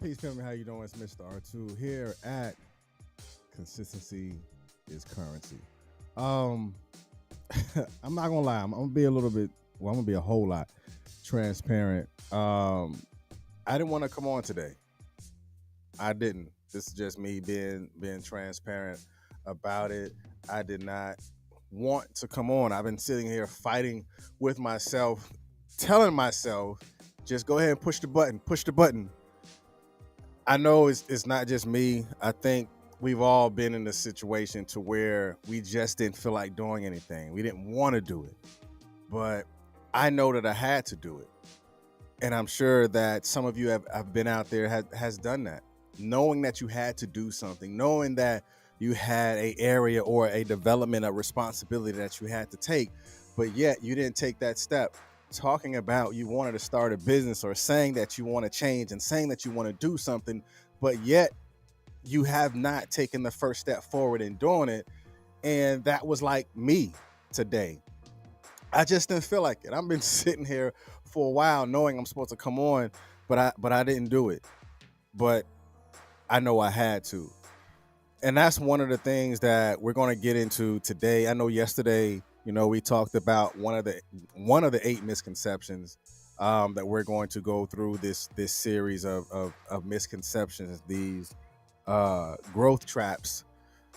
Peace, family. How you doing? It's Mr. R2 here at Consistency is Currency. Um, I'm not gonna lie. I'm gonna be a little bit. Well, I'm gonna be a whole lot transparent. I didn't want to come on today. I didn't. This is just me being transparent about it. I did not want to come on. I've been sitting here fighting with myself, telling myself, just go ahead and push the button. Push the button. I know it's not just me. I think we've all been in a situation to where we just didn't feel like doing anything. We didn't want to do it. But I know that I had to do it. And I'm sure that some of you have been out there has done that. Knowing that you had to do something, knowing that you had a area or a development of responsibility that you had to take, but yet you didn't take that step. Talking about you wanted to start a business or saying that you want to change and saying that you want to do something, but yet you have not taken the first step forward in doing it. And that was like me today. I just didn't feel like it. I've been sitting here for a while knowing I'm supposed to come on, but I didn't do it. But I know I had to. And that's one of the things that we're going to get into today. I know yesterday, we talked about one of the eight misconceptions that we're going to go through this series of misconceptions, these growth traps.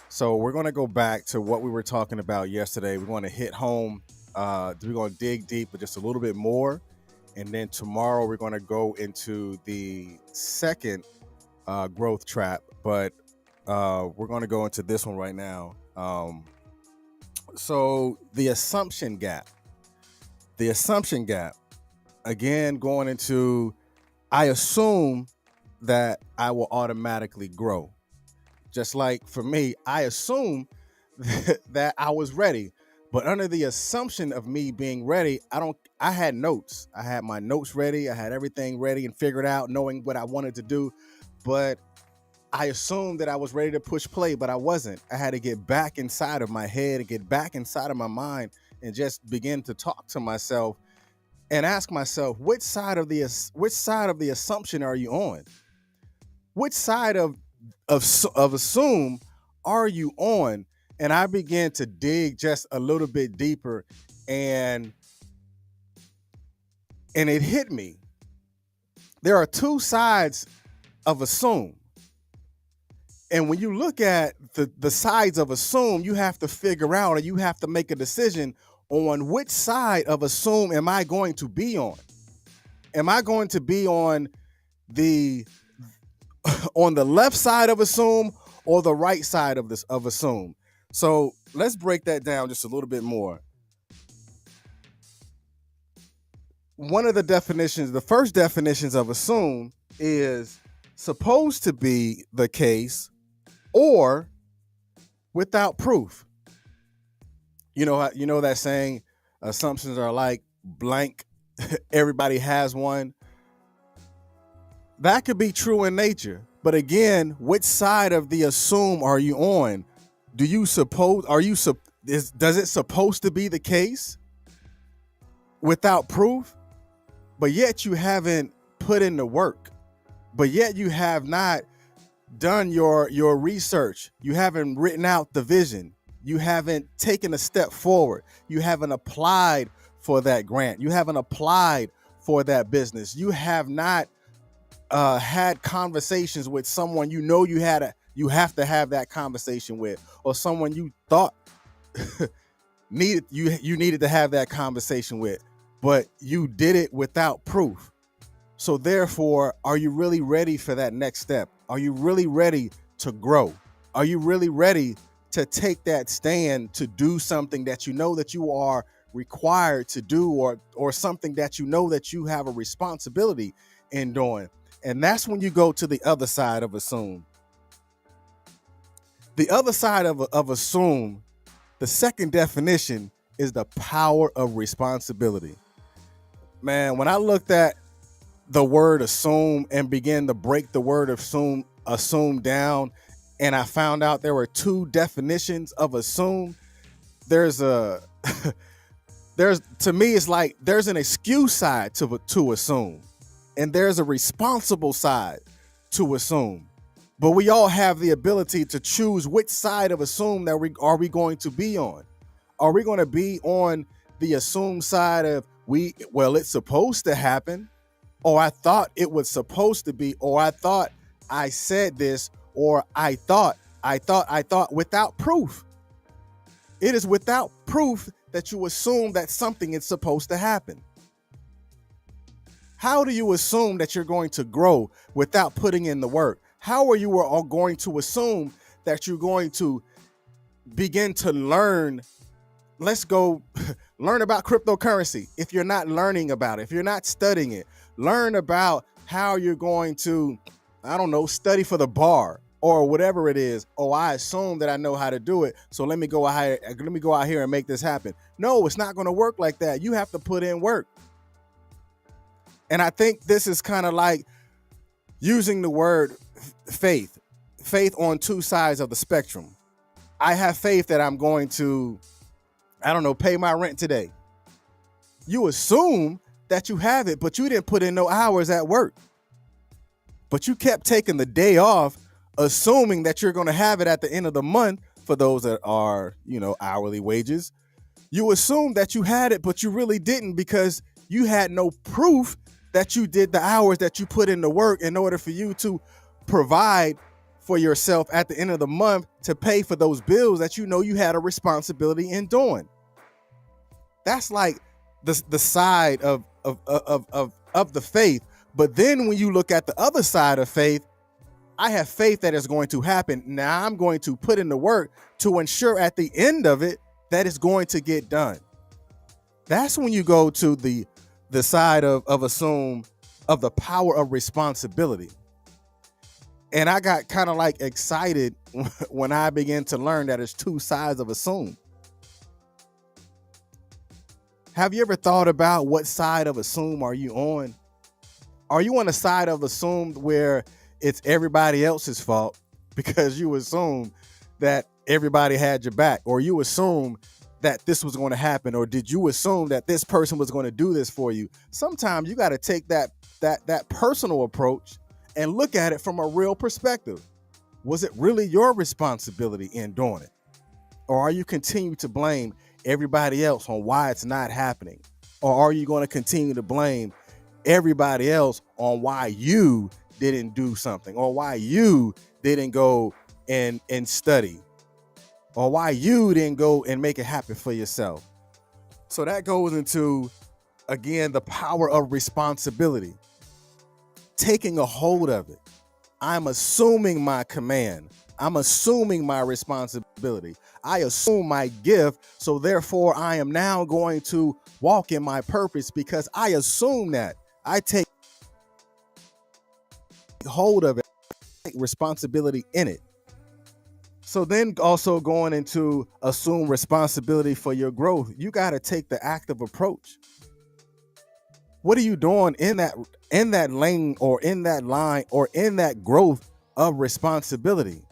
So we're going to go back to what we were talking about yesterday. We're going to hit home. We're going to dig deep, but just a little bit more. And then tomorrow we're going to go into the second growth trap, but we're going to go into this one right now. So the assumption gap. The assumption gap. Again, going into, I assume that I will automatically grow. Just like for me, I assume that I was ready. But under the assumption of me being ready, I had notes. I had my notes ready. I had everything ready and figured out, knowing what I wanted to do. But I assumed that I was ready to push play, but I wasn't. I had to get back inside of my head and get back inside of my mind and just begin to talk to myself and ask myself, which side of the assumption are you on? Which side of assume are you on? And I began to dig just a little bit deeper, and it hit me. There are two sides of assume. And when you look at the sides of assume, you have to figure out, or you have to make a decision on which side of assume am I going to be on? Am I going to be on the on the left side of assume or the right side of assume? So let's break that down just a little bit more. One of the first definitions of assume is supposed to be the case or without proof. You know that saying, assumptions are like blank. Everybody has one. That could be true in nature, but again, which side of the assume are you on? Do you suppose? Does it supposed to be the case without proof? But yet you haven't put in the work. But yet you have not done your research. You haven't written out the vision. You haven't taken a step forward. You haven't applied for that grant. You haven't applied for that business. You have not had conversations with someone you have to have that conversation with, or someone you thought you needed to have that conversation with, but you did it without proof. So therefore, are you really ready for that next step? Are you really ready to grow? Are you really ready to take that stand to do something that you know that you are required to do, or something that you know that you have a responsibility in doing? And that's when you go to the other side of assume. The other side of assume, the second definition is the power of responsibility. Man, when I looked at the word assume and began to break the word assume down, and I found out there were two definitions of assume. There's a to me, it's like there's an excuse side to assume, and there's a responsible side to assume. But we all have the ability to choose which side of assume that we going to be on. Are we going to be on the assumed side of it's supposed to happen, or I thought it was supposed to be, or I thought I said this, or I thought, without proof? It is without proof that you assume that something is supposed to happen. How do you assume that you're going to grow without putting in the work? How are you all going to assume that you're going to begin to learn? Let's go learn about cryptocurrency. If you're not learning about it, if you're not studying it, learn about how you're going to, study for the bar or whatever it is. Oh, I assume that I know how to do it, so let me go out here and make this happen. No, it's not going to work like that. You have to put in work. And I think this is kind of like using the word faith on two sides of the spectrum. I have faith that I'm going to, pay my rent today. You assume that you have it, but you didn't put in no hours at work. But you kept taking the day off, assuming that you're going to have it at the end of the month for those that are, hourly wages. You assumed that you had it, but you really didn't, because you had no proof that you did the hours that you put in the work in order for you to provide for yourself at the end of the month to pay for those bills that you had a responsibility in doing. That's like the side of the faith. But then when you look at the other side of faith, I have faith that it's going to happen. Now I'm going to put in the work to ensure at the end of it that it's going to get done. That's when you go to the side of assume of the power of responsibility. And I got kind of like excited when I began to learn that it's two sides of assume. Have you ever thought about what side of assume are you on? Are you on the side of assumed where it's everybody else's fault because you assume that everybody had your back, or you assume that this was going to happen, or did you assume that this person was going to do this for you? Sometimes you got to take that personal approach and look at it from a real perspective. Was it really your responsibility in doing it? Or are you continue to blame everybody else on why it's not happening? Or are you going to continue to blame everybody else on why you didn't do something, or why you didn't go and study, or why you didn't go and make it happen for yourself? So that goes into, again, the power of responsibility. Taking a hold of it. I'm assuming my command. I'm assuming my responsibility. I assume my gift. So therefore, I am now going to walk in my purpose because I assume that. I take hold of it, take responsibility in it. So then also going into assume responsibility for your growth, you got to take the active approach. What are you doing in that lane, or in that line, or in that growth of responsibility?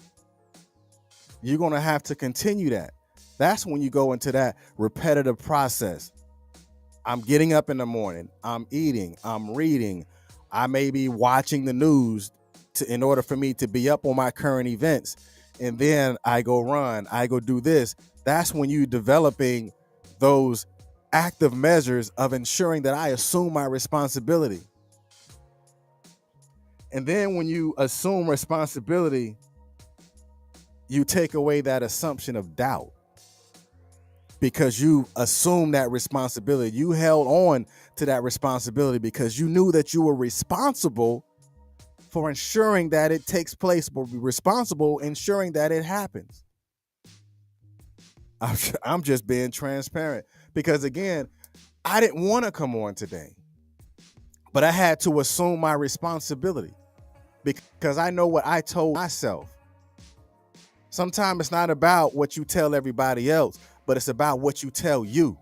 You're going to have to continue that. That's when you go into that repetitive process. I'm getting up in the morning, I'm eating, I'm reading, I may be watching the news in order for me to be up on my current events. And then I go run, I go do this. That's when you're developing those active measures of ensuring that I assume my responsibility. And then when you assume responsibility, you take away that assumption of doubt, because you assume that responsibility. You held on to that responsibility because you knew that you were responsible for ensuring that it takes place, but responsible ensuring that it happens. I'm just being transparent because, again, I didn't want to come on today, but I had to assume my responsibility because I know what I told myself. Sometimes it's not about what you tell everybody else, but it's about what you tell you.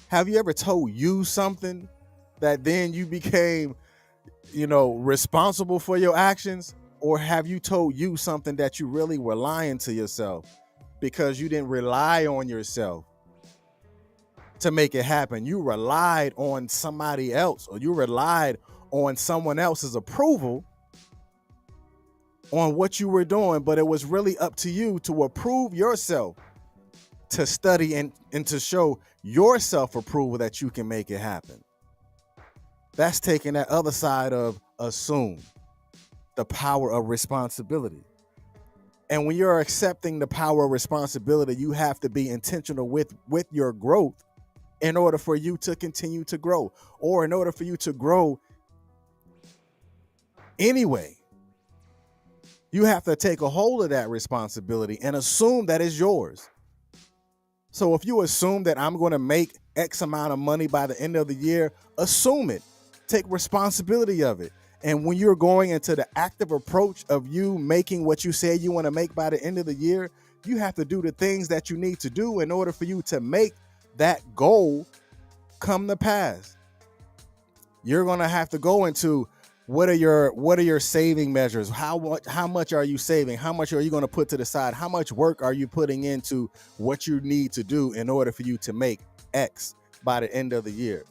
Have you ever told you something that then you became, responsible for your actions? Or have you told you something that you really were lying to yourself because you didn't rely on yourself to make it happen? You relied on somebody else, or you relied on someone else's approval on what you were doing, but it was really up to you to approve yourself, to study and to show your self-approval that you can make it happen. That's taking that other side of assume, the power of responsibility. And when you're accepting the power of responsibility, you have to be intentional with your growth in order for you to continue to grow, or in order for you to grow anyway. You have to take a hold of that responsibility and assume that it's yours. So if you assume that I'm going to make X amount of money by the end of the year, assume it. Take responsibility of it. And when you're going into the active approach of you making what you say you want to make by the end of the year, you have to do the things that you need to do in order for you to make that goal come to pass. You're going to have to go into what are your saving measures? How much are you saving? How much are you going to put to the side? How much work are you putting into what you need to do in order for you to make X by the end of the year?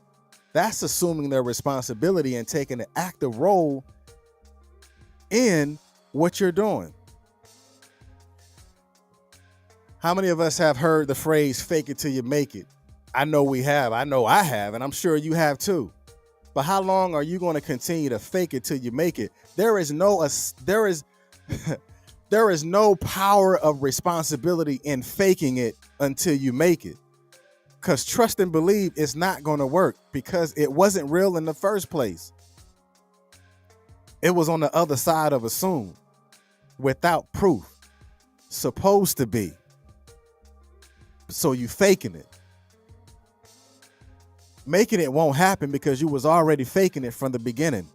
That's assuming their responsibility and taking an active role in what you're doing. How many of us have heard the phrase fake it till you make it? I know we have. I know I have, and I'm sure you have too. But how long are you going to continue to fake it till you make it? There is no power of responsibility in faking it until you make it. Because trust and believe it's not going to work, because it wasn't real in the first place. It was on the other side of assume, without proof, supposed to be. So you faking it. Making it won't happen because you was already faking it from the beginning.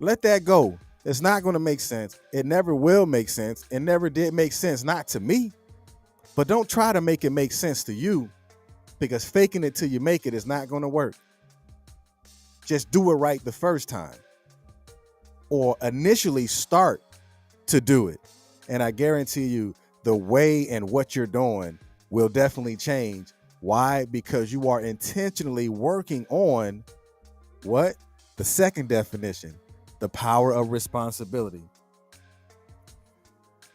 Let that go. It's not going to make sense. It never will make sense. It never did make sense, not to me. But don't try to make it make sense to you, because faking it till you make it is not going to work. Just do it right the first time, or initially start to do it. And I guarantee you the way and what you're doing will definitely change. Why? Because you are intentionally working on what? The second definition, the power of responsibility.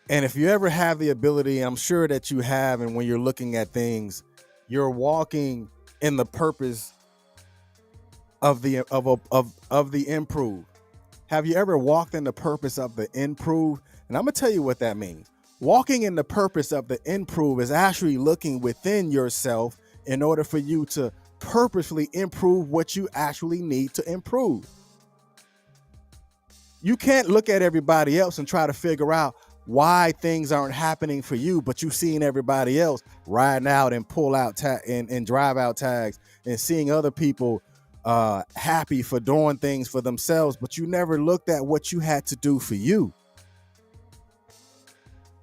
And if you ever have the ability, I'm sure that you have, and when you're looking at things, you're walking in the purpose of the improve. Have you ever walked in the purpose of the improve? And I'm gonna tell you what that means. Walking in the purpose of the improve is actually looking within yourself in order for you to purposefully improve what you actually need to improve. You can't look at everybody else and try to figure out why things aren't happening for you, but you've seen everybody else riding out and pull out and drive out tags, and seeing other people happy for doing things for themselves, but you never looked at what you had to do for you.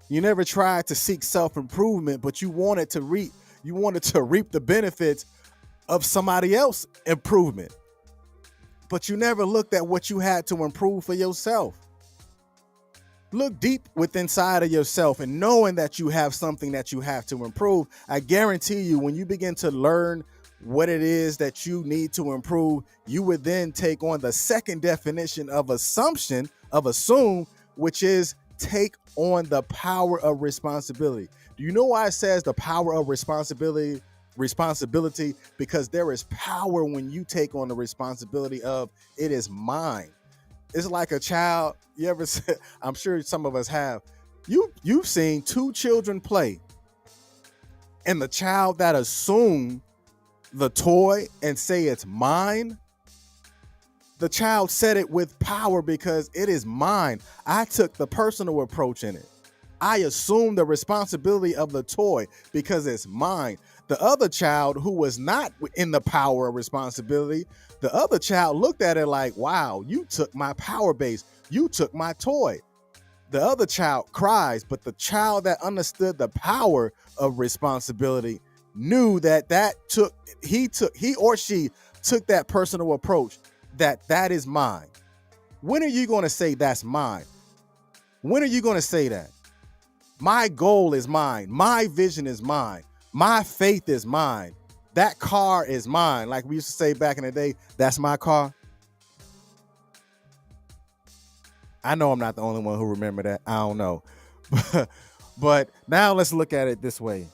You never tried to seek self-improvement, but you wanted to reap the benefits of somebody else's improvement. But you never looked at what you had to improve for yourself. Look deep within inside of yourself, and knowing that you have something that you have to improve, I guarantee you when you begin to learn what it is that you need to improve, you would then take on the second definition of assume, which is take on the power of responsibility. Do you know why it says the power of responsibility? Because there is power when you take on the responsibility of it is mine. It's like a child. You ever said, I'm sure some of us have, you've seen two children play, and the child that assumed the toy and say it's mine, the child said it with power because it is mine. I took the personal approach in it. I assumed the responsibility of the toy because it's mine. The other child, who was not in the power of responsibility, the other child looked at it like, wow, you took my power base. You took my toy. The other child cries, but the child that understood the power of responsibility knew that he or she took that personal approach, that is mine. When are you going to say that's mine? When are you going to say that? My goal is mine. My vision is mine. My faith is mine. That car is mine. Like we used to say back in the day, that's my car. I know I'm not the only one who remember that. I don't know. But now let's look at it this way.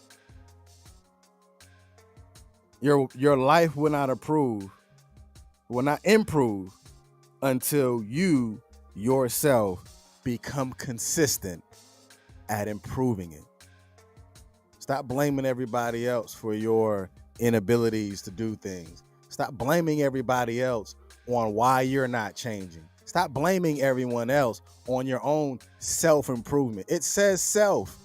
Your life will not improve until you yourself become consistent at improving it. Stop blaming everybody else for your inabilities to do things. Stop blaming everybody else on why you're not changing. Stop blaming everyone else on your own self-improvement. It says self.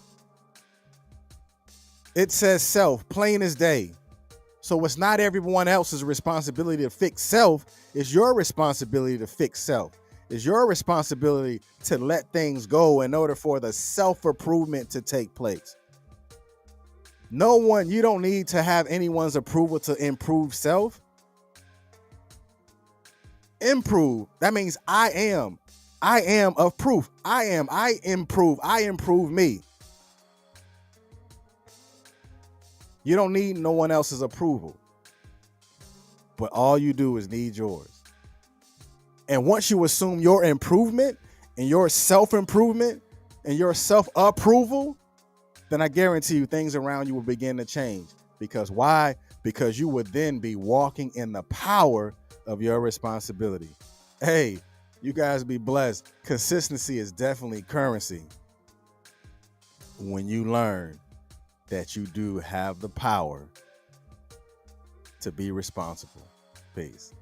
It says self, plain as day. So it's not everyone else's responsibility to fix self. It's your responsibility to fix self. It's your responsibility to let things go in order for the self-improvement to take place. You don't need to have anyone's approval to improve self. Improve. That means I am of proof. I improve me. You don't need no one else's approval. But all you do is need yours. And once you assume your improvement and your self-improvement and your self-approval, then I guarantee you things around you will begin to change. Because why? Because you would then be walking in the power of your responsibility. Hey, you guys be blessed. Consistency is definitely currency when you learn that you do have the power to be responsible. Peace.